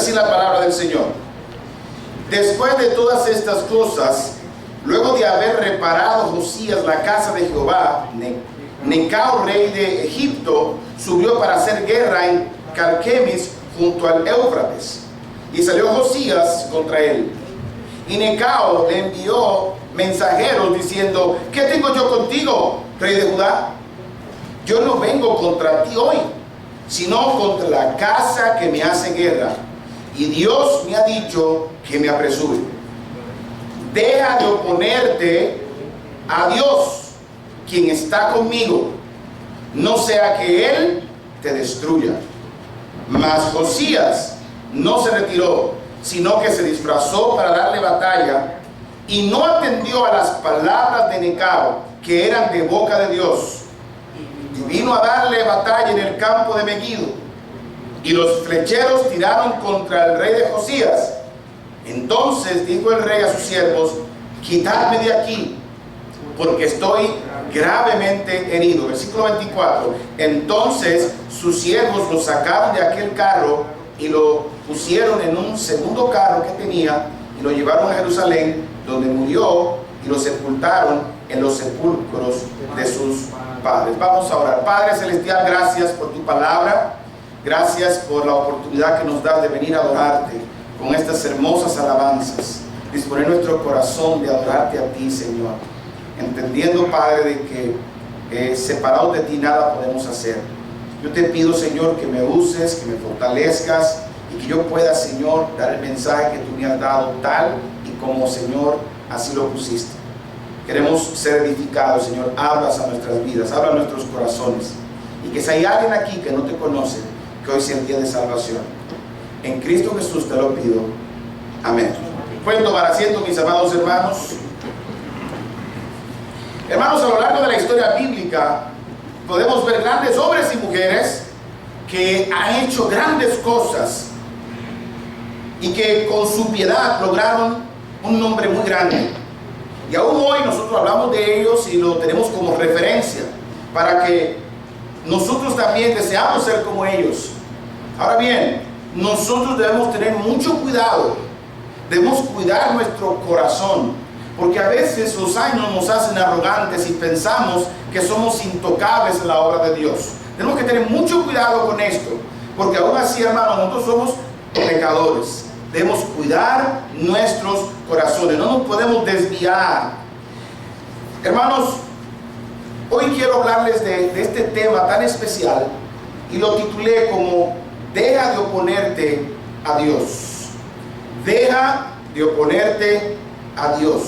así la palabra del Señor. Después de todas estas cosas, luego de haber reparado Josías la casa de Jehová, Necao, rey de Egipto, subió para hacer guerra en Carquemis junto al Éufrates. Y salió Josías contra él. Y Necao le envió mensajeros diciendo: ¿qué tengo yo contigo, rey de Judá? Yo no vengo contra ti hoy, sino contra la casa que me hace guerra. Y Dios me ha dicho que me apresure. Deja de oponerte a Dios, quien está conmigo, no sea que Él te destruya. Mas Josías no se retiró, sino que se disfrazó para darle batalla, y no atendió a las palabras de Necao, que eran de boca de Dios. Y vino a darle batalla en el campo de Megiddo, y los flecheros tiraron contra el rey de Josías. Entonces dijo el rey a sus siervos: quitadme de aquí, porque estoy gravemente herido. Versículo 24. Entonces sus siervos lo sacaron de aquel carro y lo pusieron en un segundo carro que tenía, y lo llevaron a Jerusalén, donde murió, y lo sepultaron en los sepulcros de sus padres. Vamos a orar. Padre celestial, gracias por tu palabra. Gracias por la oportunidad que nos das de venir a adorarte con estas hermosas alabanzas. Disponer nuestro corazón de adorarte a ti, Señor, entendiendo, Padre, de que separados de ti nada podemos hacer. Yo te pido, Señor, que me uses, que me fortalezcas, y que yo pueda, Señor, dar el mensaje que tú me has dado tal y como, Señor, así lo pusiste. Queremos ser edificados, Señor. Hablas a nuestras vidas, habla a nuestros corazones, y que si hay alguien aquí que no te conoce, que hoy sea el día de salvación. En Cristo Jesús te lo pido. Amén. Pueden tomar asiento, mis amados hermanos. Hermanos, a lo largo de la historia bíblica podemos ver grandes hombres y mujeres que han hecho grandes cosas y que con su piedad lograron un nombre muy grande. Y aún hoy nosotros hablamos de ellos y lo tenemos como referencia para que nosotros también deseamos ser como ellos. Ahora bien, nosotros debemos tener mucho cuidado, debemos cuidar nuestro corazón, porque a veces los años nos hacen arrogantes y pensamos que somos intocables en la obra de Dios. Tenemos que tener mucho cuidado con esto, porque aún así, hermanos, nosotros somos pecadores. Debemos cuidar nuestros corazones, no nos podemos desviar. Hermanos, hoy quiero hablarles de este tema tan especial, y lo titulé como: deja de oponerte a Dios. Deja de oponerte a Dios.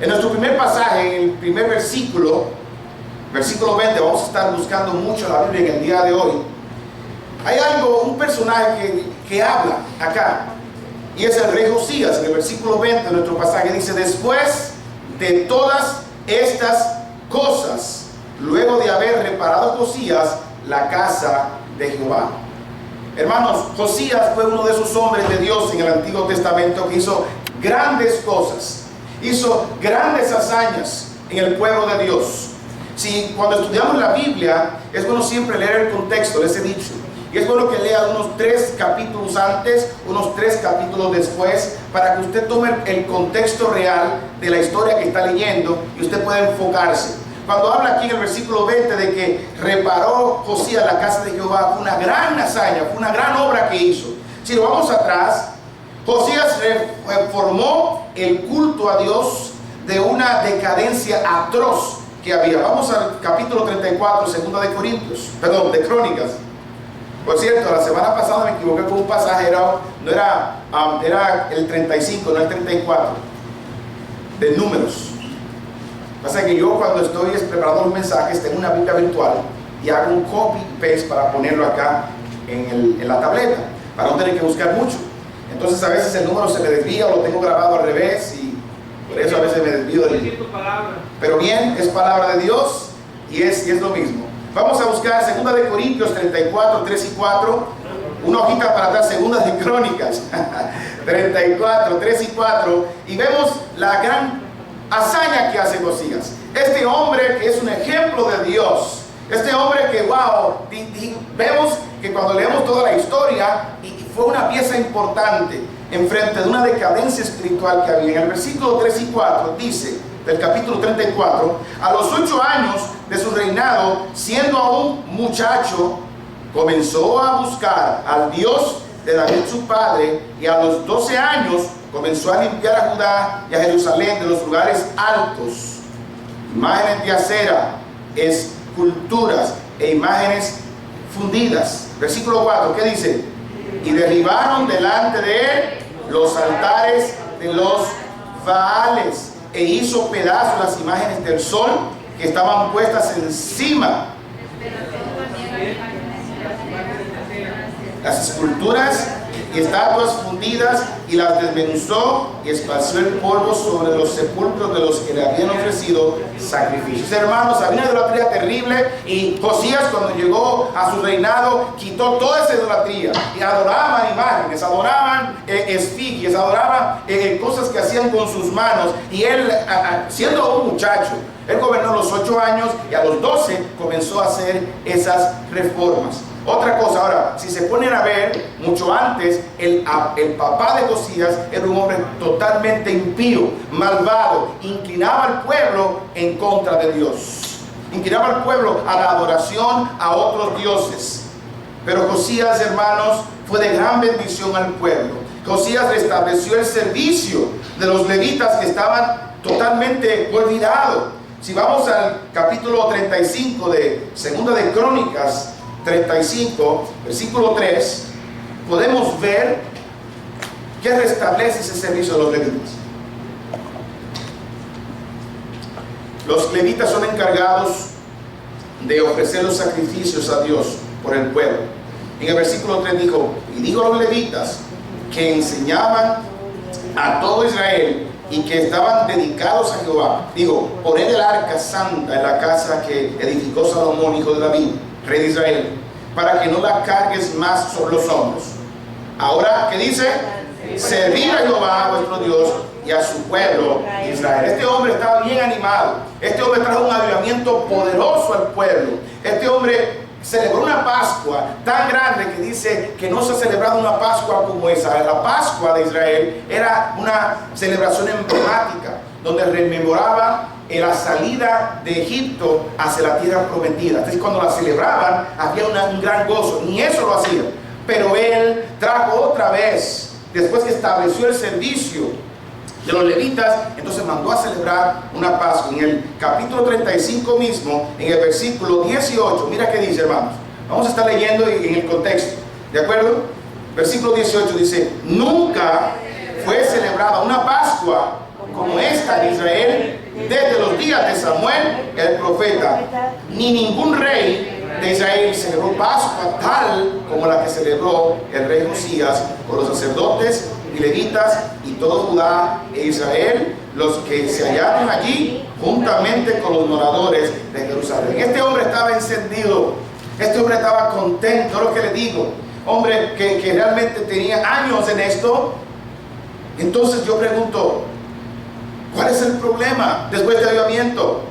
En nuestro primer pasaje, en el primer versículo 20, vamos a estar buscando mucho la Biblia en el día de hoy. Hay un personaje que habla acá, y es el rey Josías. En el versículo 20 de nuestro pasaje dice: después de todas estas cosas, luego de haber reparado Josías la casa de Jehová. Hermanos, Josías fue uno de esos hombres de Dios en el Antiguo Testamento que hizo grandes cosas, hizo grandes hazañas en el pueblo de Dios. Si cuando estudiamos la Biblia, es bueno siempre leer el contexto, les he dicho, y es bueno que lea unos 3 capítulos antes, unos 3 capítulos después, para que usted tome el contexto real de la historia que está leyendo y usted pueda enfocarse. Cuando habla aquí en el versículo 20 de que reparó Josías la casa de Jehová, fue una gran hazaña, fue una gran obra que hizo. Si lo vamos atrás, Josías reformó el culto a Dios de una decadencia atroz que había. Vamos al capítulo 34, de Crónicas. Por cierto, la semana pasada me equivoqué con un pasaje, era el 35, no el 34, de Números. Pasa que yo, cuando estoy preparando los mensajes, tengo una Biblia virtual y hago un copy paste para ponerlo acá en la tableta, para no tener que buscar mucho. Entonces a veces el número se me desvía o lo tengo grabado al revés, y por eso a veces me desvío del... Pero bien, es palabra de Dios y es lo mismo. Vamos a buscar 2 de Corintios 34, 3 y 4. Una hojita para atrás, 2 de Crónicas 34, 3 y 4. Y vemos la gran hazaña que hace Josías. Este hombre que es un ejemplo de Dios. Este hombre que, wow, vemos que cuando leemos toda la historia, y fue una pieza importante en frente de una decadencia espiritual que había. En el versículo 3 y 4 dice, del capítulo 34, a los 8 años de su reinado, siendo aún muchacho, comenzó a buscar al Dios de David su padre, y a los 12 años comenzó a limpiar a Judá y a Jerusalén de los lugares altos, imágenes de acera, esculturas e imágenes fundidas. Versículo 4, ¿qué dice? Y derribaron delante de él los altares de los Baales, e hizo pedazos las imágenes del sol que estaban puestas encima, las esculturas y estatuas fundidas, y las desmenuzó y esparció el polvo sobre los sepulcros de los que le habían ofrecido sacrificios. Hermanos, había una idolatría terrible, y Josías, cuando llegó a su reinado, quitó toda esa idolatría y adoraban imágenes, adoraban esfigies, adoraban cosas que hacían con sus manos. Y él, siendo un muchacho, él gobernó los 8 años, y a los 12 comenzó a hacer esas reformas. Otra cosa, ahora, si se ponen a ver, mucho antes, el papá de Josías era un hombre totalmente impío, malvado, inclinaba al pueblo en contra de Dios, inclinaba al pueblo a la adoración a otros dioses. Pero Josías, hermanos, fue de gran bendición al pueblo. Josías restableció el servicio de los levitas que estaban totalmente olvidados. Si vamos al capítulo 35 de Segunda de Crónicas, 35, versículo 3, podemos ver que restablece ese servicio de los levitas. Los levitas son encargados de ofrecer los sacrificios a Dios por el pueblo. En el versículo 3 dijo, y dijo a los levitas que enseñaban a todo Israel y que estaban dedicados a Jehová, digo, poner el arca santa en la casa que edificó Salomón, hijo de David, rey de Israel, para que no la cargues más sobre los hombros. Ahora, ¿qué dice? Servir a Jehová vuestro Dios y a su pueblo Israel. Este hombre estaba bien animado. Este hombre trajo un avivamiento poderoso al pueblo. Este hombre celebró una Pascua tan grande que dice que no se ha celebrado una Pascua como esa. La Pascua de Israel era una celebración emblemática donde rememoraba la salida de Egipto hacia la tierra prometida. Entonces, cuando la celebraban, había un gran gozo. Ni eso lo hacía. Pero él trajo otra vez, después que estableció el servicio de los levitas, entonces mandó a celebrar una Pascua. En el capítulo 35 mismo, en el versículo 18, mira qué dice, hermanos. Vamos a estar leyendo en el contexto, ¿de acuerdo? Versículo 18 dice, nunca fue celebrada una Pascua como esta en Israel desde los días de Samuel el profeta, ni ningún rey de Israel celebró Pascua tal como la que celebró el rey Josías, con los sacerdotes y levitas y todo Judá e Israel, los que se hallaron allí juntamente con los moradores de Jerusalén. Este hombre estaba encendido, este hombre estaba contento, lo que le digo, hombre que realmente tenía años en esto. Entonces yo pregunto, ¿cuál es el problema después del avivamiento?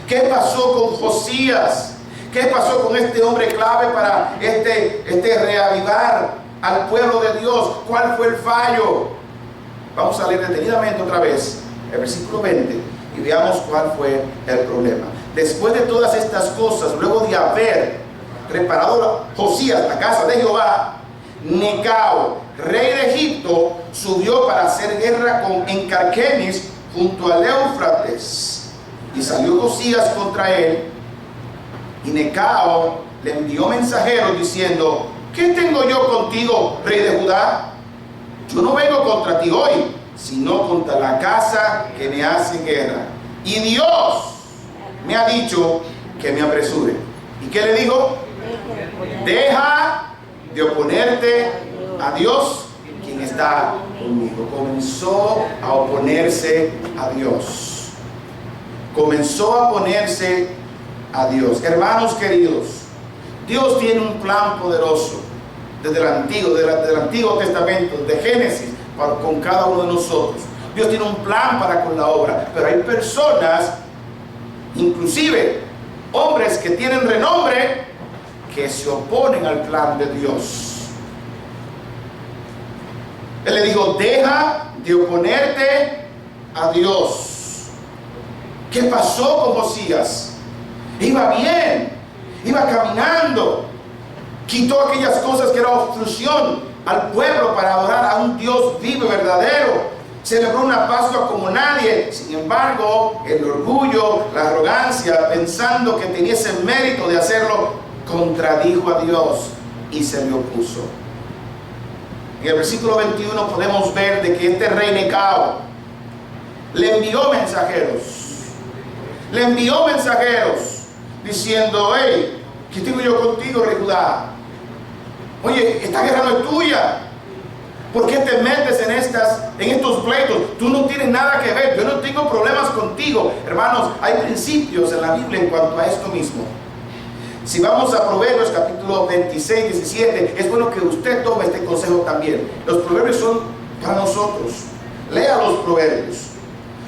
¿Qué pasó con Josías? ¿Qué pasó con este hombre clave para reavivar al pueblo de Dios? ¿Cuál fue el fallo? Vamos a leer detenidamente otra vez el versículo 20 y veamos cuál fue el problema. Después de todas estas cosas, luego de haber reparado Josías la casa de Jehová, Necao, rey de Egipto, subió para hacer guerra en Carquemis junto al Éufrates, y salió Josías contra él, y Necao le envió mensajeros diciendo, ¿qué tengo yo contigo, rey de Judá? Yo no vengo contra ti hoy, sino contra la casa que me hace guerra, y Dios me ha dicho que me apresure. ¿Y qué le dijo? Deja de oponerte a Dios, quien está conmigo. Comenzó a oponerse a Dios. Comenzó a oponerse a Dios. Hermanos queridos, Dios tiene un plan poderoso desde el Antiguo Testamento, de Génesis, con cada uno de nosotros. Dios tiene un plan para con la obra, pero hay personas, inclusive hombres que tienen renombre, que se oponen al plan de Dios. Él le dijo, deja de oponerte a Dios. ¿Qué pasó con Josías? Iba bien, iba caminando, quitó aquellas cosas que eran obstrucción al pueblo para adorar a un Dios vivo y verdadero. Celebró una Pascua como nadie. Sin embargo, el orgullo, la arrogancia, pensando que tenía ese mérito de hacerlo, contradijo a Dios y se le opuso. En el versículo 21 podemos ver de que este rey Necao le envió mensajeros. Le envió mensajeros diciendo, hey, ¿qué tengo yo contigo, rey Judá? Oye, esta guerra no es tuya. ¿Por qué te metes en estos pleitos? Tú no tienes nada que ver. Yo no tengo problemas contigo. Hermanos, hay principios en la Biblia en cuanto a esto mismo. Si vamos a Proverbios capítulo 26, 17, es bueno que usted tome este consejo también. Los proverbios son para nosotros. Lea los proverbios.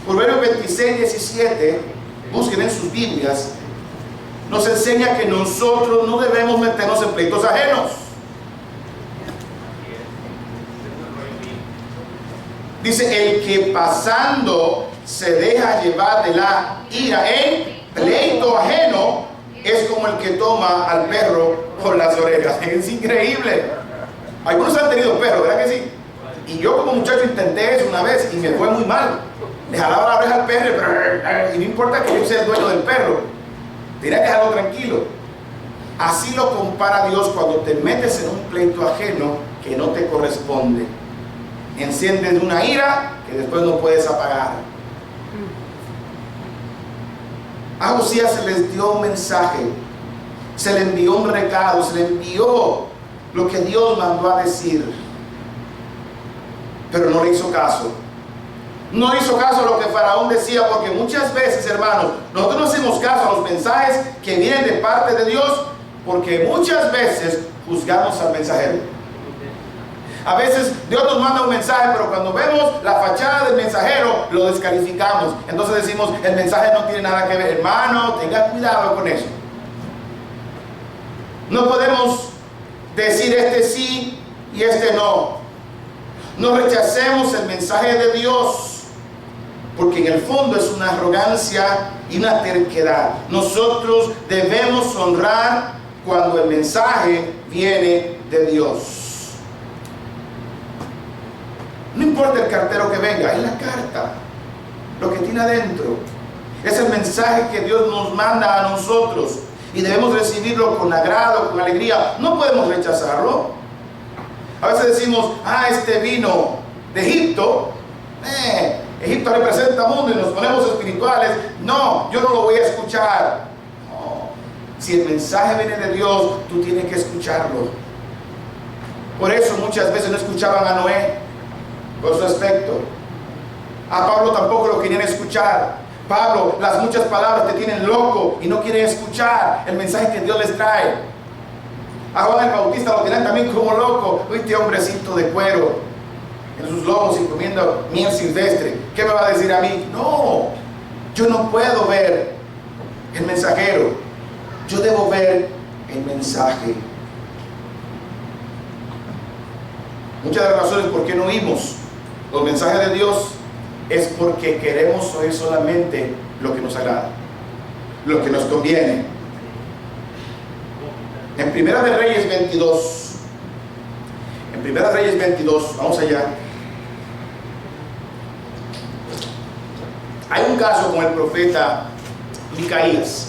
Proverbios 26, 17, busquen en sus Biblias. Nos enseña que nosotros no debemos meternos en pleitos ajenos. Dice, el que pasando se deja llevar de la ira en pleito ajeno es como el que toma al perro por las orejas. Es increíble. Algunos han tenido perros, ¿verdad que sí? Y yo como muchacho intenté eso una vez y me fue muy mal. Le jalaba la oreja al perro y no importa que yo sea el dueño del perro, tenía que dejarlo tranquilo. Así lo compara Dios cuando te metes en un pleito ajeno que no te corresponde. Enciendes una ira que después no puedes apagar. A Josías se les dio un mensaje, se le envió un recado, se le envió lo que Dios mandó a decir, pero no le hizo caso. No hizo caso a lo que Faraón decía, porque muchas veces, hermanos, nosotros no hacemos caso a los mensajes que vienen de parte de Dios, porque muchas veces juzgamos al mensajero. A veces Dios nos manda un mensaje, pero cuando vemos la fachada del mensajero, lo descalificamos. Entonces decimos, el mensaje no tiene nada que ver. Hermano, tenga cuidado con eso. No podemos decir este sí y este no. No rechacemos el mensaje de Dios, porque en el fondo es una arrogancia y una terquedad. Nosotros debemos honrar cuando el mensaje viene de Dios. No importa el cartero que venga, es la carta, lo que tiene adentro. Es el mensaje que Dios nos manda a nosotros y debemos recibirlo con agrado, con alegría. No podemos rechazarlo. A veces decimos, este vino de Egipto, Egipto representa mundo y nos ponemos espirituales. No, yo no lo voy a escuchar. No. Si el mensaje viene de Dios, tú tienes que escucharlo. Por eso muchas veces no escuchaban a Noé por su aspecto. A Pablo tampoco lo querían escuchar. Pablo, las muchas palabras te tienen loco y no quieren escuchar el mensaje que Dios les trae. A Juan el Bautista lo tenían también como loco. Este hombrecito de cuero en sus lomos y comiendo miel silvestre, ¿qué me va a decir a mí? No, yo no puedo ver el mensajero, yo debo ver el mensaje. Muchas de las razones por qué no oímos los mensajes de Dios es porque queremos oír solamente lo que nos agrada, lo que nos conviene. En Primera de Reyes 22, vamos allá. Hay un caso con el profeta Micaías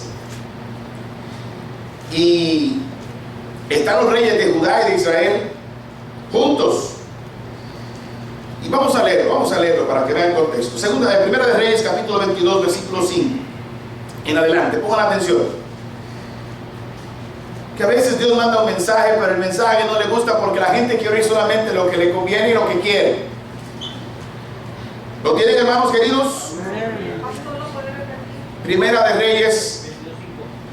y están los reyes de Judá y de Israel juntos. Y vamos a leerlo para que vean el contexto. Primera de Reyes, capítulo 22, versículo 5 en adelante. Pongan atención. Que a veces Dios manda un mensaje, pero el mensaje no le gusta porque la gente quiere oír solamente lo que le conviene y lo que quiere. ¿Lo tienen, hermanos queridos? Primera de Reyes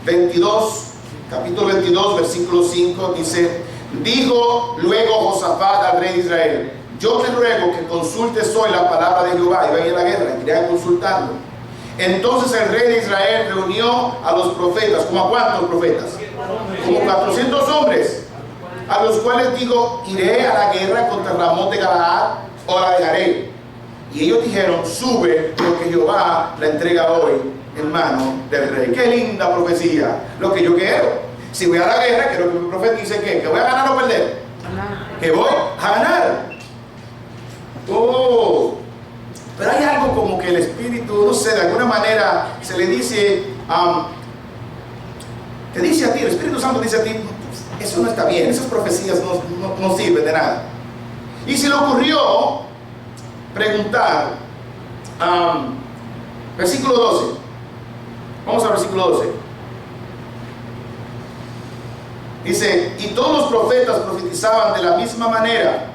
22, capítulo 22, versículo 5 dice: dijo luego Josafat al rey de Israel: yo te ruego que consultes hoy la palabra de Jehová. Y va a ir a la guerra y quería consultarlo. Entonces el rey de Israel reunió a los profetas. ¿Cómo a cuántos profetas? Como 400 hombres. a los cuales digo, iré a la guerra contra Ramón de Galaad o la dejaré. Y ellos dijeron, sube, porque Jehová la entrega hoy en mano del rey. Qué linda profecía, lo que yo quiero. Si voy a la guerra, quiero que me profetice que voy a ganar o perder. Que voy a ganar. Oh, pero hay algo como que el Espíritu, no sé, de alguna manera se le dice, te dice a ti, el Espíritu Santo dice a ti, eso no está bien, esas profecías no sirven de nada. Y se le ocurrió preguntar, versículo 12, vamos al versículo 12. Dice, y todos los profetas profetizaban de la misma manera,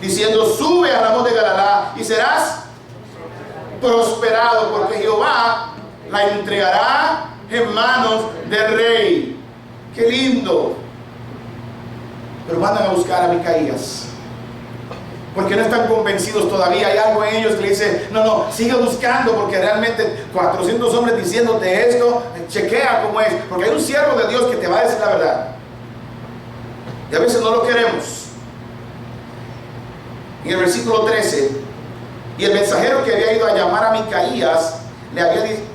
diciendo, sube a Ramón de Galaad y serás prosperado, porque Jehová la entregará en manos del rey. Qué lindo. Pero mandan a buscar a Micaías, porque no están convencidos todavía. Hay algo en ellos que le dice, no, sigue buscando, porque realmente 400 hombres diciéndote esto, chequea cómo es, porque hay un siervo de Dios que te va a decir la verdad. Y a veces no lo queremos. En el versículo 13, y el mensajero que había ido a llamar a Micaías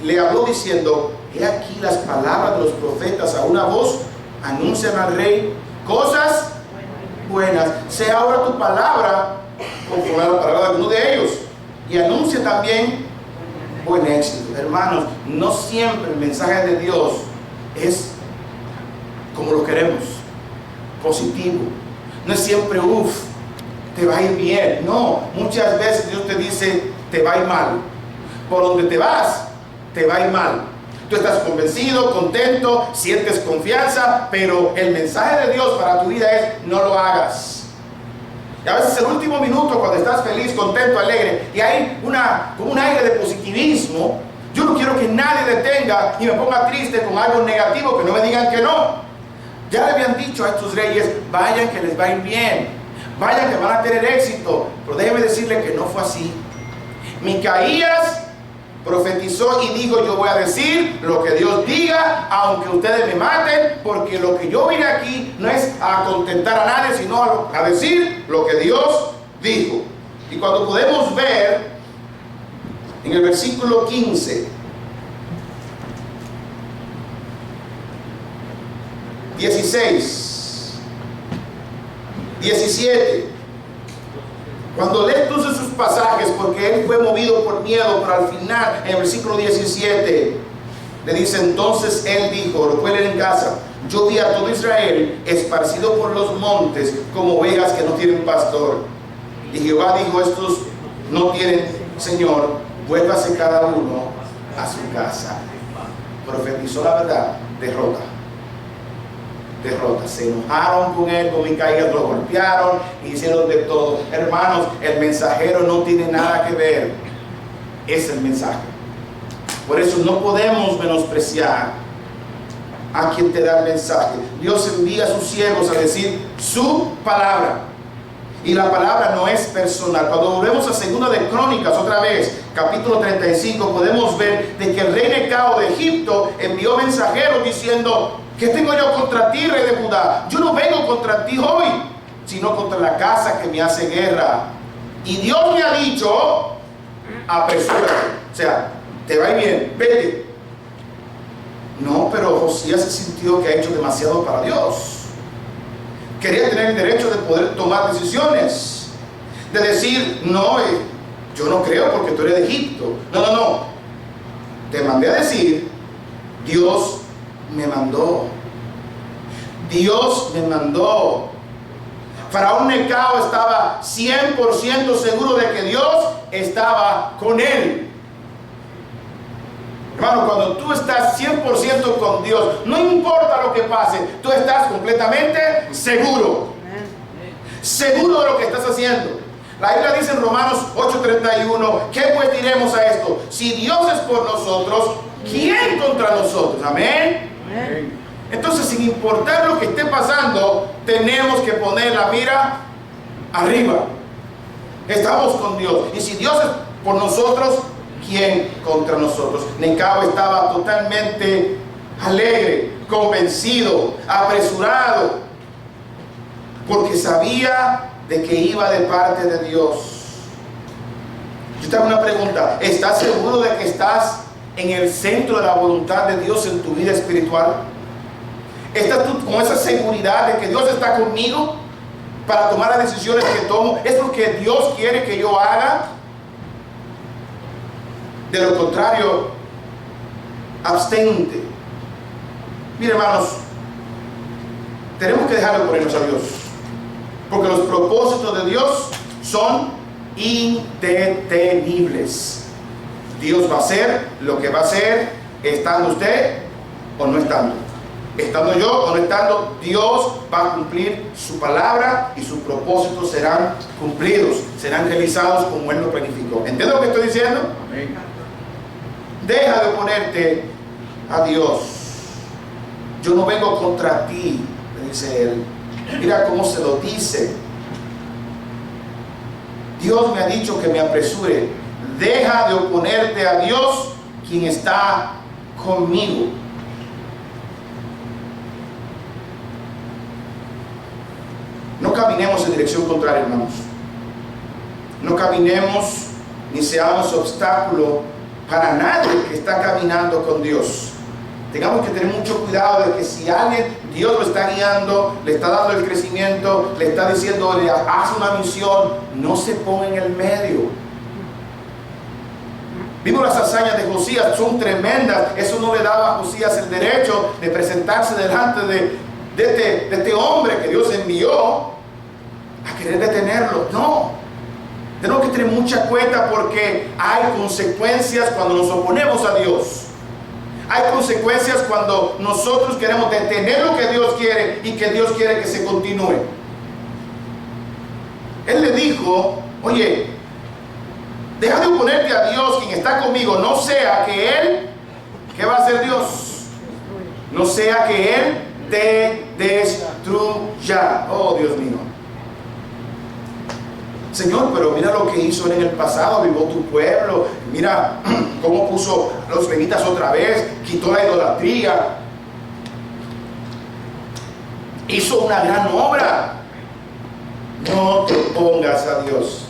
le habló diciendo, he aquí las palabras de los profetas a una voz anuncian al rey cosas buenas. Sea ahora tu palabra conforme a la palabra de alguno de ellos, y anuncia también buen éxito. Hermanos, no siempre el mensaje de Dios es como lo queremos, positivo. No es siempre te va a ir bien. No, muchas veces Dios te dice, te va a ir mal. Por donde te vas, te va a ir mal. Tú estás convencido, contento, sientes confianza, pero el mensaje de Dios para tu vida es, no lo hagas. Y a veces el último minuto, cuando estás feliz, contento, alegre, y hay como un aire de positivismo, yo no quiero que nadie detenga y me ponga triste con algo negativo, que no me digan que no. Ya le habían dicho a estos reyes, vayan que les va a ir bien, vayan que van a tener éxito. Pero déjeme decirle que no fue así. Micaías profetizó y dijo, yo voy a decir lo que Dios diga, aunque ustedes me maten, porque lo que yo vine aquí no es a contentar a nadie, sino a decir lo que Dios dijo. Y cuando podemos ver en el versículo 15, 16, 17, cuando lees tú esos pasajes, porque él fue movido por miedo, pero al final, en el versículo 17, le dice, entonces él dijo, lo pueden leer en casa, yo vi a todo Israel esparcido por los montes como ovejas que no tienen pastor. Y Jehová dijo, estos no tienen Señor, vuélvase cada uno a su casa. Profetizó la verdad, derrota. Se enojaron con él, con Micaías, lo golpearon, hicieron de todo. Hermanos, el mensajero no tiene nada que ver, es el mensaje. Por eso no podemos menospreciar a quien te da el mensaje. Dios envía a sus siervos a decir su palabra, y la palabra no es personal. Cuando volvemos a 2 de Crónicas, otra vez, capítulo 35, podemos ver de que el rey Necao de Egipto envió mensajeros diciendo, ¿qué tengo yo contra ti, rey de Judá? Yo no vengo contra ti hoy, sino contra la casa que me hace guerra. Y Dios me ha dicho, apresúrate. O sea, te va bien, vete. No, pero Josías se sintió que ha hecho demasiado para Dios. Quería tener el derecho de poder tomar decisiones. De decir, no, yo no creo porque tú eres de Egipto. No. Te mandé a decir, Dios me mandó. Dios me mandó. Faraón Necao estaba 100% seguro de que Dios estaba con él. Hermano, cuando tú estás 100% con Dios, no importa lo que pase, tú estás completamente seguro. Seguro de lo que estás haciendo. La Biblia dice en Romanos 8:31, ¿qué pues diremos a esto? Si Dios es por nosotros, ¿quién contra nosotros? Amén. Entonces, sin importar lo que esté pasando, tenemos que poner la mira arriba. Estamos con Dios. Y si Dios es por nosotros, ¿quién contra nosotros? Necao estaba totalmente alegre, convencido, apresurado. porque sabía de que iba de parte de Dios. Yo te hago una pregunta: ¿estás seguro de que estás en el centro de la voluntad de Dios en tu vida espiritual? ¿Estás tú con esa seguridad de que Dios está conmigo para tomar las decisiones que tomo? ¿Es lo que Dios quiere que yo haga? De lo contrario, abstente. Mire, hermanos, tenemos que dejar de ponernos a Dios, porque los propósitos de Dios son indetenibles. Dios va a hacer lo que va a hacer, estando usted o no estando. Estando yo o no estando, Dios va a cumplir su palabra y sus propósitos serán cumplidos, serán realizados como Él lo planificó. ¿Entiendes lo que estoy diciendo? Amén. Deja de oponerte a Dios. Yo no vengo contra ti, le dice Él. Mira cómo se lo dice. Dios me ha dicho que me apresure. Deja de oponerte a Dios, quien está conmigo. No caminemos en dirección contraria, hermanos. No caminemos ni seamos obstáculo para nadie que está caminando con Dios. Tengamos que tener mucho cuidado de que si alguien, Dios lo está guiando, le está dando el crecimiento, le está diciendo, haz una misión, no se ponga en el medio. Vimos las hazañas de Josías, son tremendas. Eso no le daba a Josías el derecho de presentarse delante de este hombre que Dios envió a querer detenerlo. No, tenemos que tener mucha cuenta, porque hay consecuencias cuando nos oponemos a Dios. Hay consecuencias cuando nosotros queremos detener lo que Dios quiere y que Dios quiere que se continúe. Él le dijo, oye, deja de oponerte a Dios, quien está conmigo, no sea que Él, ¿qué va a hacer Dios? No sea que Él te destruya. Oh, Dios mío. Señor, pero mira lo que hizo Él en el pasado, avivó tu pueblo, mira cómo puso a los levitas otra vez, quitó la idolatría, hizo una gran obra. No te opongas a Dios.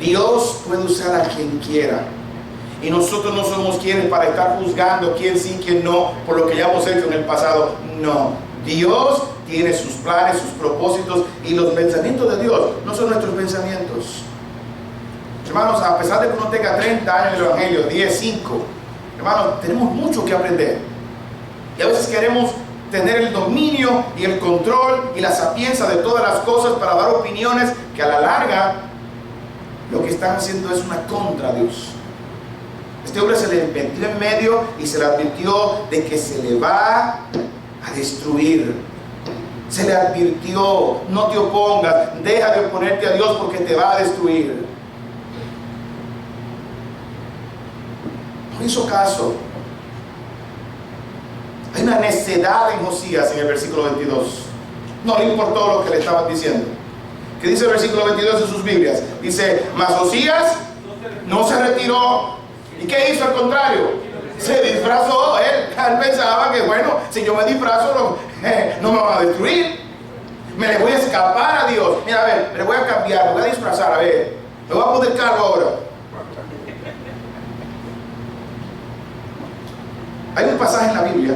Dios puede usar a quien quiera, y nosotros no somos quienes para estar juzgando quién sí, quién no, por lo que ya hemos hecho en el pasado. No, Dios tiene sus planes, sus propósitos, y los pensamientos de Dios no son nuestros pensamientos. Hermanos, a pesar de que uno tenga 30 años en el Evangelio, 10, 5, hermanos, tenemos mucho que aprender. Y a veces queremos tener el dominio y el control y la sapiencia de todas las cosas para dar opiniones que a la larga lo que están haciendo es una contra Dios. Este hombre se le metió en medio y se le advirtió de que se le va a destruir. Se le advirtió, no te opongas, deja de oponerte a Dios porque te va a destruir. No hizo caso. Hay una necedad en Josías en el versículo 22. No le importó lo que le estaban diciendo. ¿Qué dice el versículo 22 en sus Biblias? Dice, mas Josías no se retiró. ¿Y qué hizo al contrario? Se disfrazó. Él pensaba que, bueno, si yo me disfrazo no me van a destruir. Me le voy a escapar a Dios. Mira, a ver, me le voy a cambiar, me voy a disfrazar, a ver, me voy a poner calvo ahora. Hay un pasaje en la Biblia,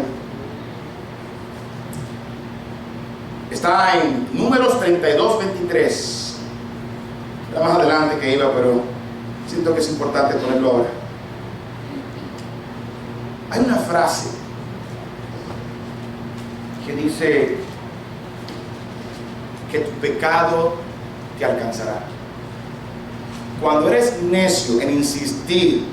está en Números 32, 23. Está más adelante que iba, pero siento que es importante ponerlo ahora. Hay una frase que dice que tu pecado te alcanzará. Cuando eres necio en insistir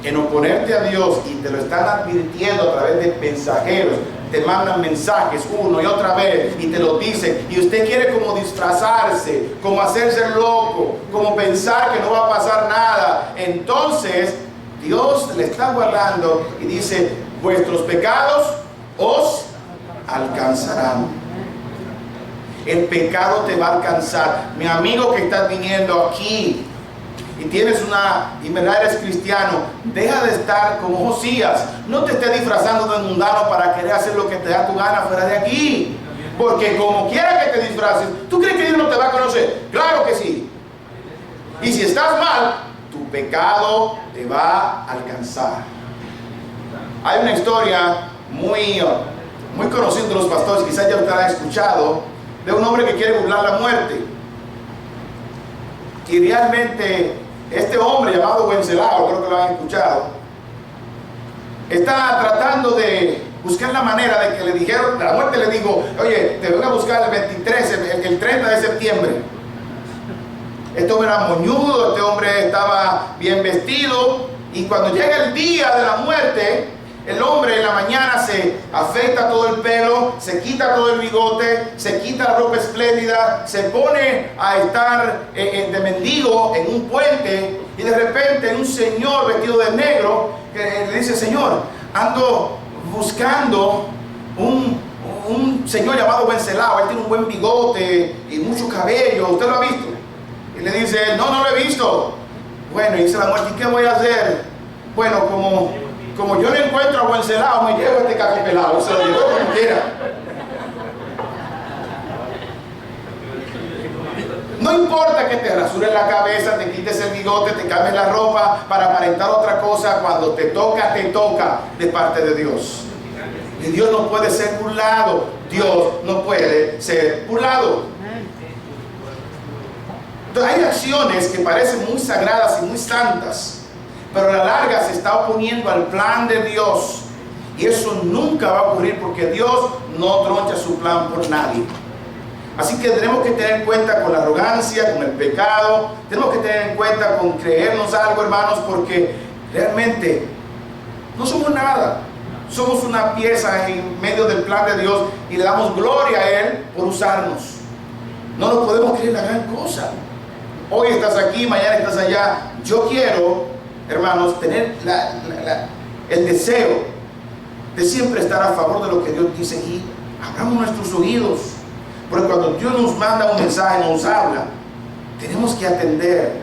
en oponerte a Dios y te lo están advirtiendo a través de mensajeros, te mandan mensajes una y otra vez y te lo dicen, y usted quiere como disfrazarse, como hacerse loco, como pensar que no va a pasar nada, entonces Dios le está guardando y dice, vuestros pecados os alcanzarán. El pecado te va a alcanzar. Mi amigo que estás viniendo aquí y tienes y verdad eres cristiano, deja de estar como Josías. No te estés disfrazando de mundano para querer hacer lo que te da tu gana fuera de aquí. Porque como quiera que te disfraces, ¿tú crees que Dios no te va a conocer? Claro que sí. Y si estás mal, tu pecado te va a alcanzar. Hay una historia muy conocida de los pastores, quizás ya usted la ha escuchado, de un hombre que quiere burlar la muerte. Y realmente este hombre llamado Wenceslao, creo que lo han escuchado, está tratando de buscar la manera de que le dijeron, la muerte le dijo, oye, te vengo a buscar el 23, el 30 de septiembre. Este hombre era moñudo, este hombre estaba bien vestido, y cuando llega el día de la muerte, el hombre en la mañana se afeita todo el pelo, se quita todo el bigote, se quita la ropa espléndida, se pone a estar de mendigo en un puente, y de repente un señor vestido de negro que le dice, Señor, ando buscando un señor llamado Wenceslao, él tiene un buen bigote y mucho cabello, ¿usted lo ha visto? Y le dice, no lo he visto. Bueno, y dice la muerte, ¿y qué voy a hacer? Bueno, como yo no encuentro a Wenceslao, me llevo este café pelado, se lo llevo como quiera. No importa que te rasures la cabeza, te quites el bigote, te cambies la ropa para aparentar otra cosa, cuando te toca de parte de Dios. Y Dios no puede ser burlado, Dios no puede ser burlado. Entonces, hay acciones que parecen muy sagradas y muy santas, pero a la larga se está oponiendo al plan de Dios, y eso nunca va a ocurrir porque Dios no troncha su plan por nadie. Así que tenemos que tener en cuenta con la arrogancia, con el pecado, tenemos que tener en cuenta con creernos algo, hermanos, porque realmente no somos nada. Somos una pieza en medio del plan de Dios y le damos gloria a Él por usarnos. No nos podemos creer la gran cosa. Hoy estás aquí, mañana estás allá. Yo quiero, hermanos, tener el deseo de siempre estar a favor de lo que Dios dice, y abramos nuestros oídos, porque cuando Dios nos manda un mensaje, nos habla, tenemos que atender.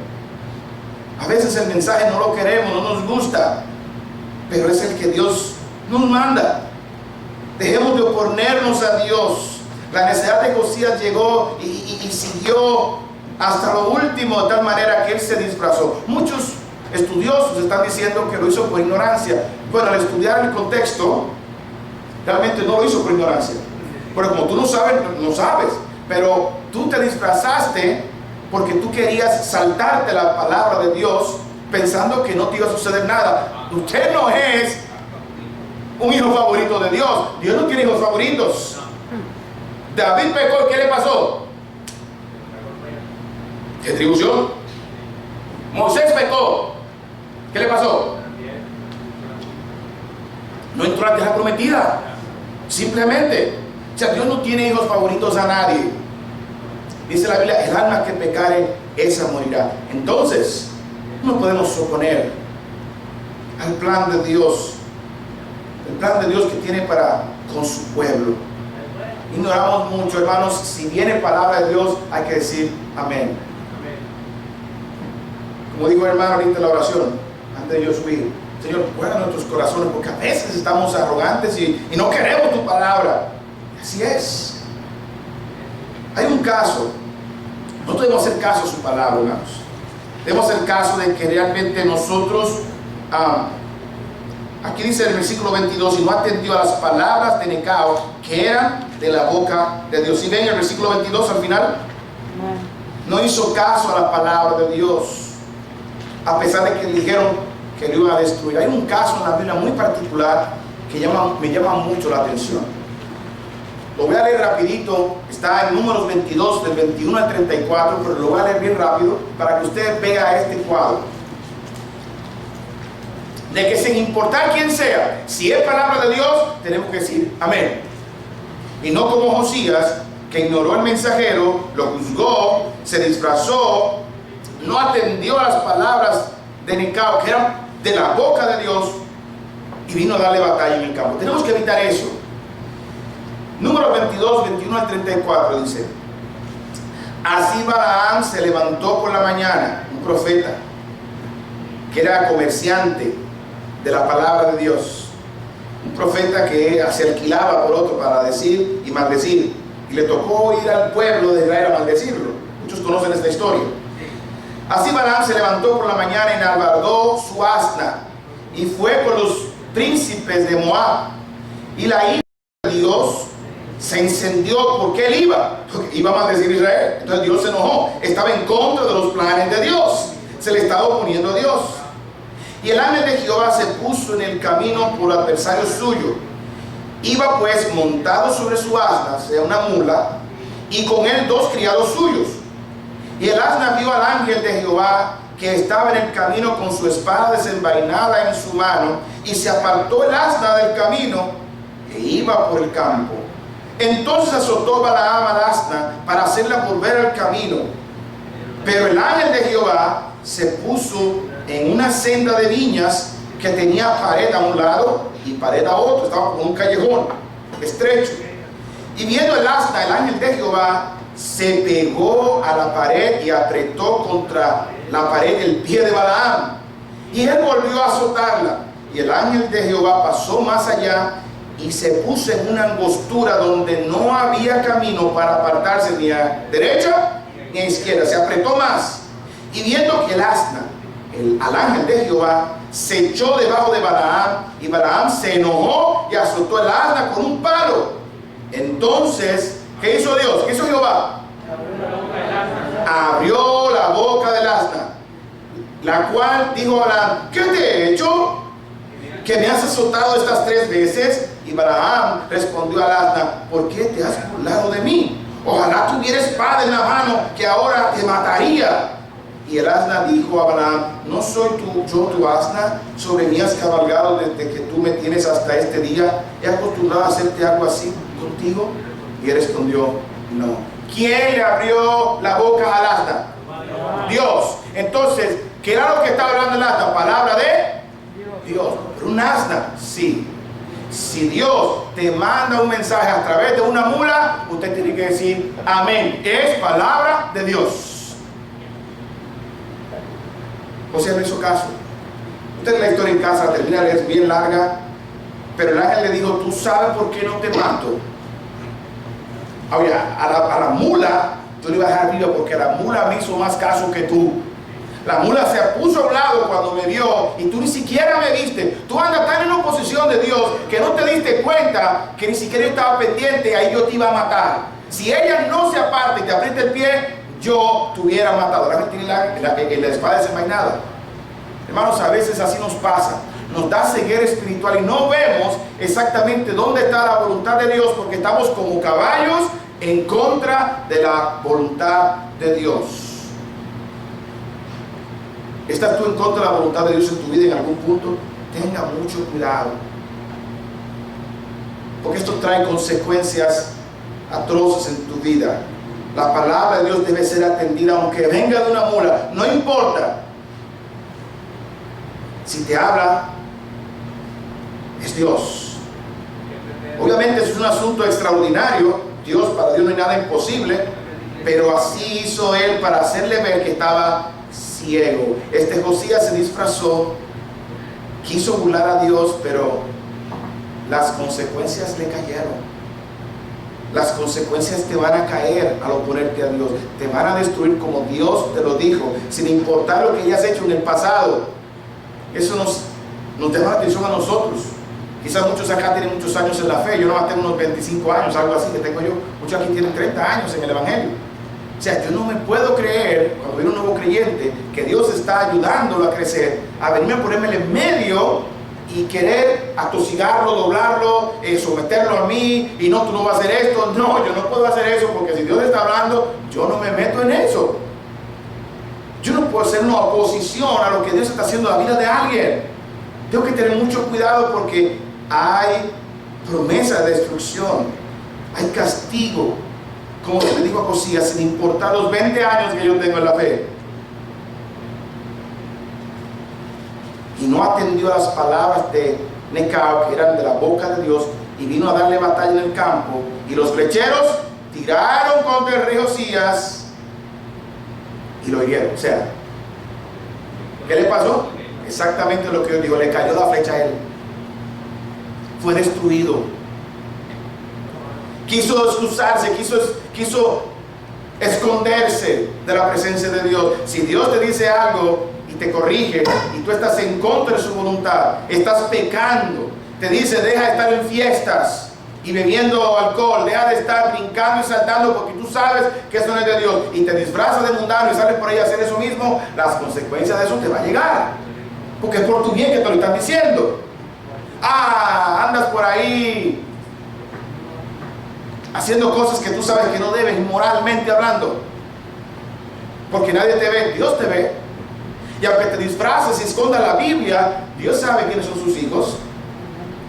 A veces el mensaje no lo queremos, no nos gusta, pero es el que Dios nos manda. Dejemos de oponernos a Dios. La necesidad de Josías llegó y siguió hasta lo último, de tal manera que él se disfrazó. Muchos estudiosos están diciendo que lo hizo por ignorancia. Bueno, al estudiar el contexto, realmente no lo hizo por ignorancia, pero como tú no sabes, no sabes, pero tú te disfrazaste porque tú querías saltarte la palabra de Dios pensando que no te iba a suceder nada. Usted no es un hijo favorito de Dios. Dios no tiene hijos favoritos. David pecó, ¿qué le pasó? Retribución. Moisés pecó, ¿qué le pasó? No entró a la tierra prometida. Simplemente, o sea, Dios no tiene hijos favoritos a nadie. Dice la Biblia, el alma que pecare, esa morirá. Entonces, no podemos oponer al plan de Dios, el plan de Dios que tiene para con su pueblo. Ignoramos mucho, hermanos. Si viene palabra de Dios, hay que decir amén. Como dijo el hermano ahorita en la oración, antes de yo subir, Señor, guarda nuestros corazones, porque a veces estamos arrogantes y no queremos tu palabra. Así es. Hay un caso. No debemos hacer caso a su palabra, hermanos. Debemos hacer caso de que realmente nosotros, aquí dice en el versículo 22, y no atendió a las palabras de Necao, que eran de la boca de Dios. Si ven el versículo 22 al final, no hizo caso a la palabra de Dios, a pesar de que le dijeron que lo iba a destruir. Hay un caso en la Biblia muy particular que me llama mucho la atención. Lo voy a leer rapidito, está en Números 22, del 21 al 34, pero lo voy a leer bien rápido para que usted vea este cuadro. De que sin importar quién sea, si es palabra de Dios, tenemos que decir amén. Y no como Josías, que ignoró al mensajero, lo juzgó, se disfrazó, no atendió a las palabras de Necao, que eran de la boca de Dios, y vino a darle batalla en el campo. Tenemos que evitar eso. Número 22, 21 al 34 dice: así Balaam se levantó por la mañana, un profeta que era comerciante de la palabra de Dios, un profeta que se alquilaba por otro para decir y maldecir. y le tocó ir al pueblo de Israel a maldecirlo. Muchos conocen esta historia. Así Balaam se levantó por la mañana y enalbardó su asna y fue con los príncipes de Moab, y la ira de Dios se encendió porque él porque iba a maldecir a Israel. Entonces Dios se enojó, estaba en contra de los planes de Dios, se le estaba oponiendo a Dios. Y el ángel de Jehová se puso en el camino por adversario suyo. Iba pues montado sobre su asna, sea una mula, y con él 2 criados suyos. Y el asna vio al ángel de Jehová que estaba en el camino con su espada desenvainada en su mano, y se apartó el asna del camino e iba por el campo. Entonces azotó Balaam al asna para hacerla volver al camino. Pero el ángel de Jehová se puso en una senda de viñas que tenía pared a un lado y pared a otro, estaba como un callejón estrecho. Y viendo el asna, el ángel de Jehová se pegó a la pared y apretó contra la pared el pie de Balaam, y él volvió a azotarla. Y el ángel de Jehová pasó más allá y se puso en una angostura donde no había camino para apartarse ni a derecha ni a izquierda. Se apretó más, y viendo que el asna, al ángel de Jehová, se echó debajo de Balaam, y Balaam se enojó y azotó el asna con un palo. Entonces, ¿qué hizo Dios? ¿Qué hizo Jehová? Abrió la boca del asna, la cual dijo a Balaam: ¿qué te he hecho? ¿Que me has azotado estas 3 veces? Y Balaam respondió al asna: ¿por qué te has burlado de mí? Ojalá tuviera espada en la mano, que ahora te mataría. Y el asna dijo a Balaam: ¿no soy yo tu asna? Sobre mí has cabalgado desde que tú me tienes hasta este día. ¿He acostumbrado a hacerte algo así contigo? Y él respondió: no. ¿Quién le abrió la boca al asna? Dios. Entonces, ¿qué era lo que estaba hablando el asna? Palabra de Dios. Pero un asna, sí. Si Dios te manda un mensaje a través de una mula, usted tiene que decir amén. Es palabra de Dios. José no hizo caso. Usted la historia en casa, termina, es bien larga, pero el ángel le dijo: ¿tú sabes por qué no te mato? Ahora, a la mula yo le iba a dejar viva, porque la mula me hizo más caso que tú. La mula se puso a un lado cuando me vio, y tú ni siquiera me viste. Tú andas tan en oposición de Dios que no te diste cuenta que ni siquiera yo estaba pendiente, ahí yo te iba a matar. Si ella no se aparta y te aprieta el pie, yo te hubiera matado. La gente tiene la espada desenvainada. Hermanos, a veces así nos pasa. Nos da ceguera espiritual y no vemos exactamente dónde está la voluntad de Dios, porque estamos como caballos en contra de la voluntad de Dios. ¿Estás tú en contra de la voluntad de Dios en tu vida en algún punto? Tenga mucho cuidado, porque esto trae consecuencias atroces en tu vida. La palabra de Dios debe ser atendida, aunque venga de una mula, no importa. Si te habla, es Dios. Obviamente es un asunto extraordinario. Para Dios no hay nada imposible, pero así hizo él para hacerle ver que estaba ciego. Josías se disfrazó, quiso burlar a Dios, pero las consecuencias le cayeron. Las consecuencias te van a caer al oponerte a Dios. Te van a destruir como Dios te lo dijo, sin importar lo que hayas hecho en el pasado. Eso nos llama la atención a nosotros. Quizás muchos acá tienen muchos años en la fe. Yo no tengo unos 25 años, algo así que tengo yo. Muchos aquí tienen 30 años en el Evangelio. O sea, yo no me puedo creer, cuando viene un nuevo creyente, que Dios está ayudándolo a crecer, a venirme a ponerme en medio y querer atosigarlo, doblarlo, someterlo a mí, y no, tú no vas a hacer esto. No, yo no puedo hacer eso, porque si Dios está hablando, yo no me meto en eso. Yo no puedo hacer una oposición a lo que Dios está haciendo en la vida de alguien. Tengo que tener mucho cuidado, porque hay promesa de destrucción, hay castigo, como se le dijo a Josías, sin importar los 20 años que yo tengo en la fe. Y no atendió a las palabras de Necao, que eran de la boca de Dios, y vino a darle batalla en el campo, y los flecheros tiraron contra el rey Josías y lo hirieron. O sea, ¿qué le pasó? Exactamente lo que Dios dijo, le cayó la flecha a él. Fue destruido. quiso excusarse, quiso esconderse de la presencia de Dios. Si Dios te dice algo y te corrige y tú estás en contra de su voluntad, estás pecando, te dice deja de estar en fiestas y bebiendo alcohol, deja de estar brincando y saltando porque tú sabes que eso no es de Dios, y te disfrazas de mundano y sales por ahí a hacer eso mismo, las consecuencias de eso te van a llegar, porque es por tu bien que te lo están diciendo. Andas por ahí haciendo cosas que tú sabes que no debes, moralmente hablando, porque nadie te ve, Dios te ve. Y aunque te disfraces y escondas la Biblia, Dios sabe quiénes son sus hijos.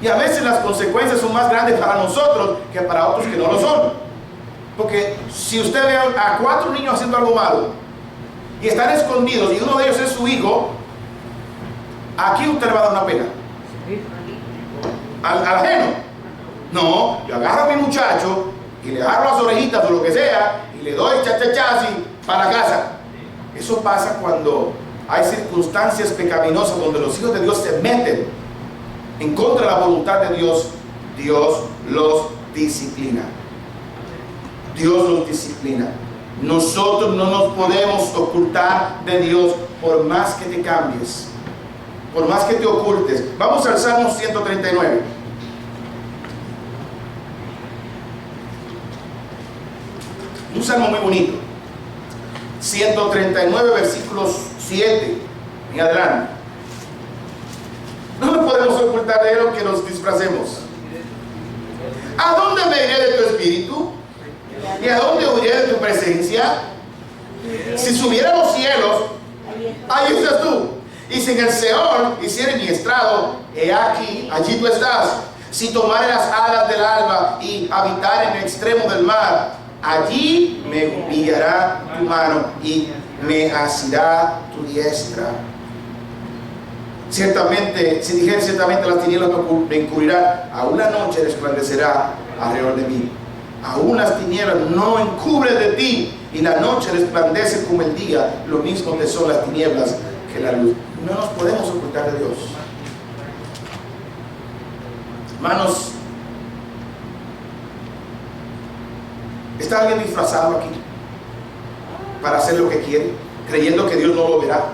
Y a veces las consecuencias son más grandes para nosotros que para otros que no lo son. Porque si usted ve a 4 niños haciendo algo malo y están escondidos y uno de ellos es su hijo, aquí usted le va a dar una pena. Al ajeno. No, yo agarro a mi muchacho y le agarro las orejitas o lo que sea y le doy chachachasi para la casa. Eso pasa cuando hay circunstancias pecaminosas donde los hijos de Dios se meten en contra de la voluntad de Dios. Dios los disciplina. Dios los disciplina. Nosotros no nos podemos ocultar de Dios por más que te cambies, por más que te ocultes. Vamos al Salmo 139. Un salmo muy bonito. 139 versículos 7 en adelante. No nos podemos ocultar de Él aunque nos disfracemos. ¿A dónde me iré de tu espíritu? ¿Y a dónde huiré de tu presencia? Si subiera a los cielos, ahí estás tú. Y si en el Seol hiciere mi estrado, he aquí, allí tú estás. Si tomare las alas del alba y habitar en el extremo del mar, allí me guiará tu mano y me asirá tu diestra. Ciertamente, si dijere ciertamente las tinieblas me encubrirán, aún la noche resplandecerá alrededor de mí. Aún las tinieblas no encubren de ti, y la noche resplandece como el día. Lo mismo te son las tinieblas que la luz. No nos podemos ocultar de Dios. Hermanos, ¿está alguien disfrazado aquí para hacer lo que quiere, creyendo que Dios no lo verá?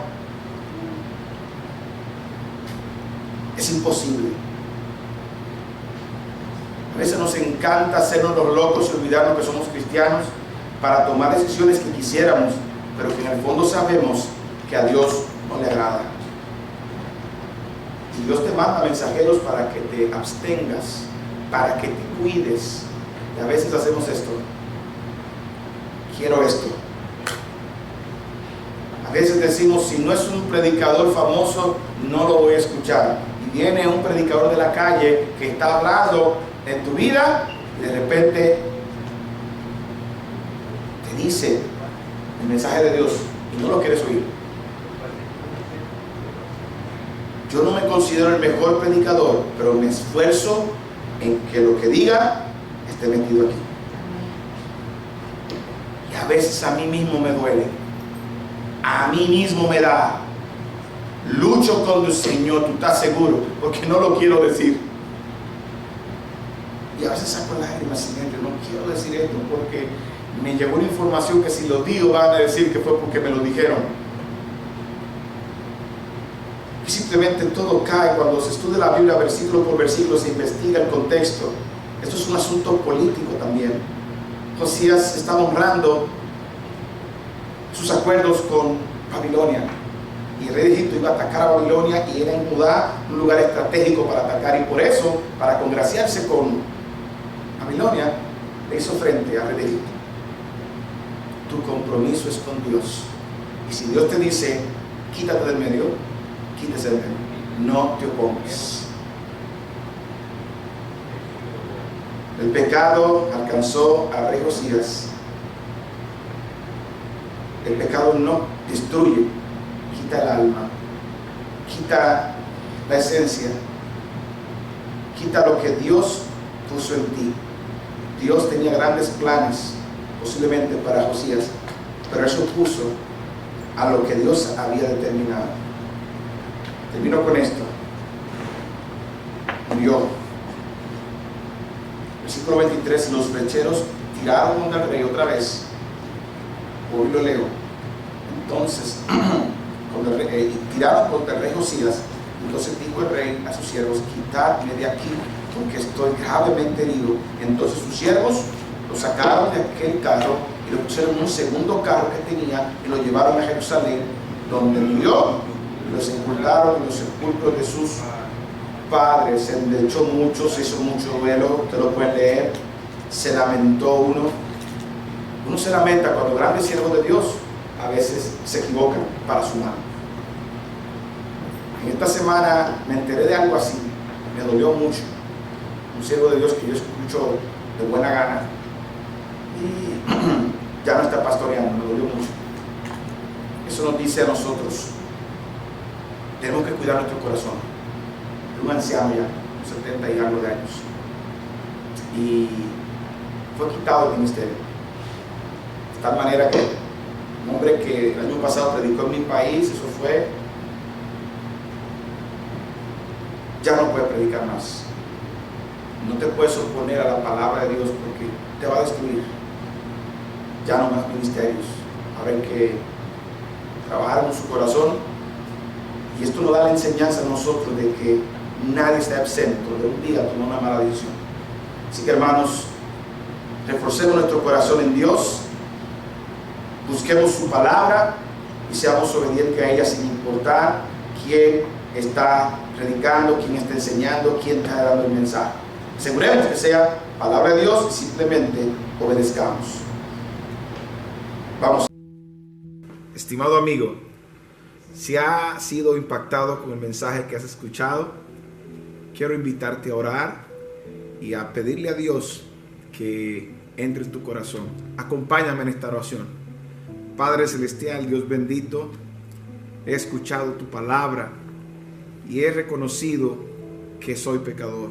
Es imposible. A veces nos encanta hacernos los locos y olvidarnos que somos cristianos para tomar decisiones que quisiéramos, pero que en el fondo sabemos que a Dios no le agrada. Y Dios te manda mensajeros para que te abstengas, para que te cuides. Y a veces hacemos esto. Quiero esto. A veces decimos, si no es un predicador famoso, no lo voy a escuchar. Y viene un predicador de la calle que está hablando en tu vida y de repente te dice el mensaje de Dios y no lo quieres oír. Yo no me considero el mejor predicador, pero me esfuerzo en que lo que diga esté metido aquí. Y a veces a mí mismo me duele, a mí mismo me da. Lucho con el Señor, tú estás seguro, porque no lo quiero decir. Y a veces saco lágrimas, Señor, yo no quiero decir esto porque me llegó una información que si lo digo van a decir que fue porque me lo dijeron. Y simplemente todo cae cuando se estudia la Biblia versículo por versículo, se investiga el contexto. Esto es un asunto político también. Josías está honrando sus acuerdos con Babilonia. Y el rey de Egipto iba a atacar a Babilonia y era en Judá un lugar estratégico para atacar. Y por eso, para congraciarse con Babilonia, le hizo frente al rey de Egipto. Tu compromiso es con Dios. Y si Dios te dice, quítate del medio, quítese del medio. No te opongas. El pecado alcanzó al rey Josías. El pecado no destruye, quita el alma, quita la esencia, quita lo que Dios puso en ti. Dios tenía grandes planes, posiblemente para Josías, pero eso puso a lo que Dios había determinado. Termino con esto. Murió. Versículo 23, los flecheros tiraron contra el rey otra vez. Hoy lo leo. Entonces, tiraron contra el rey Josías. Entonces dijo el rey a sus siervos: quitadme de aquí, porque estoy gravemente herido. Entonces sus siervos lo sacaron de aquel carro y lo pusieron en un segundo carro que tenía y lo llevaron a Jerusalén, donde murió. Lo sepultaron en los sepulcros de sus padres. Se endechó mucho, se hizo mucho duelo. Usted lo puede leer. Se lamentó uno. Uno se lamenta cuando grandes siervos de Dios a veces se equivocan para su mal. En esta semana me enteré de algo así. Me dolió mucho. Un siervo de Dios que yo escucho de buena gana y ya no está pastoreando. Me dolió mucho. Eso nos dice a nosotros: tenemos que cuidar nuestro corazón. Es un anciano ya, 70 y algo de años, y fue quitado del ministerio. De tal manera que un hombre que el año pasado predicó en mi país, eso fue, ya no puede predicar más. No te puedes oponer a la palabra de Dios porque te va a destruir. Ya no más ministerios. Ahora hay que trabajar en su corazón, y esto nos da la enseñanza a nosotros de que nadie está exento de un día tomar una mala decisión. Así que, hermanos, reforcemos nuestro corazón en Dios, busquemos su palabra y seamos obedientes a ella sin importar quién está predicando, quién está enseñando, quién está dando el mensaje. Aseguremos que sea palabra de Dios y simplemente obedezcamos. Vamos. Estimado amigo, si has sido impactado con el mensaje que has escuchado, quiero invitarte a orar y a pedirle a Dios que entre en tu corazón. Acompáñame en esta oración. Padre Celestial, Dios bendito, he escuchado tu palabra y he reconocido que soy pecador.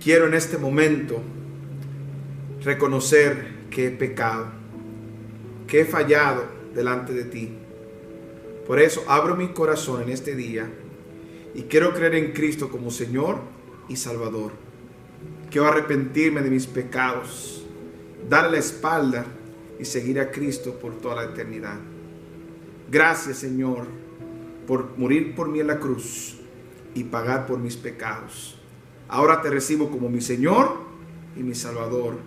Quiero en este momento reconocer que he pecado, que he fallado delante de ti. Por eso abro mi corazón en este día y quiero creer en Cristo como Señor y Salvador. Quiero arrepentirme de mis pecados, darle la espalda y seguir a Cristo por toda la eternidad. Gracias, Señor, por morir por mí en la cruz y pagar por mis pecados. Ahora te recibo como mi Señor y mi Salvador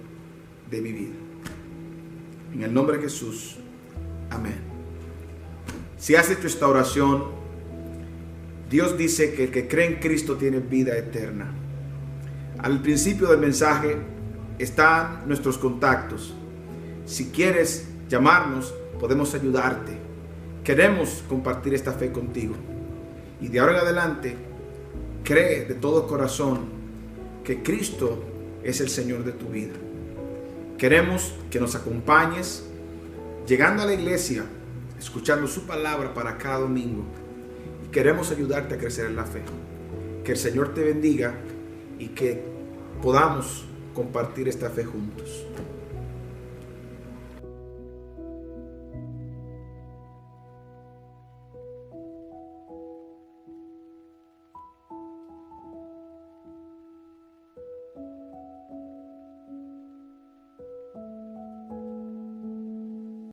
de mi vida. En el nombre de Jesús. Amén. Si has hecho esta oración, Dios dice que el que cree en Cristo tiene vida eterna. Al principio del mensaje están nuestros contactos. Si quieres llamarnos, podemos ayudarte. Queremos compartir esta fe contigo. Y de ahora en adelante, cree de todo corazón que Cristo es el Señor de tu vida. Queremos que nos acompañes llegando a la iglesia, escuchando su palabra para cada domingo. Y queremos ayudarte a crecer en la fe. Que el Señor te bendiga y que podamos compartir esta fe juntos.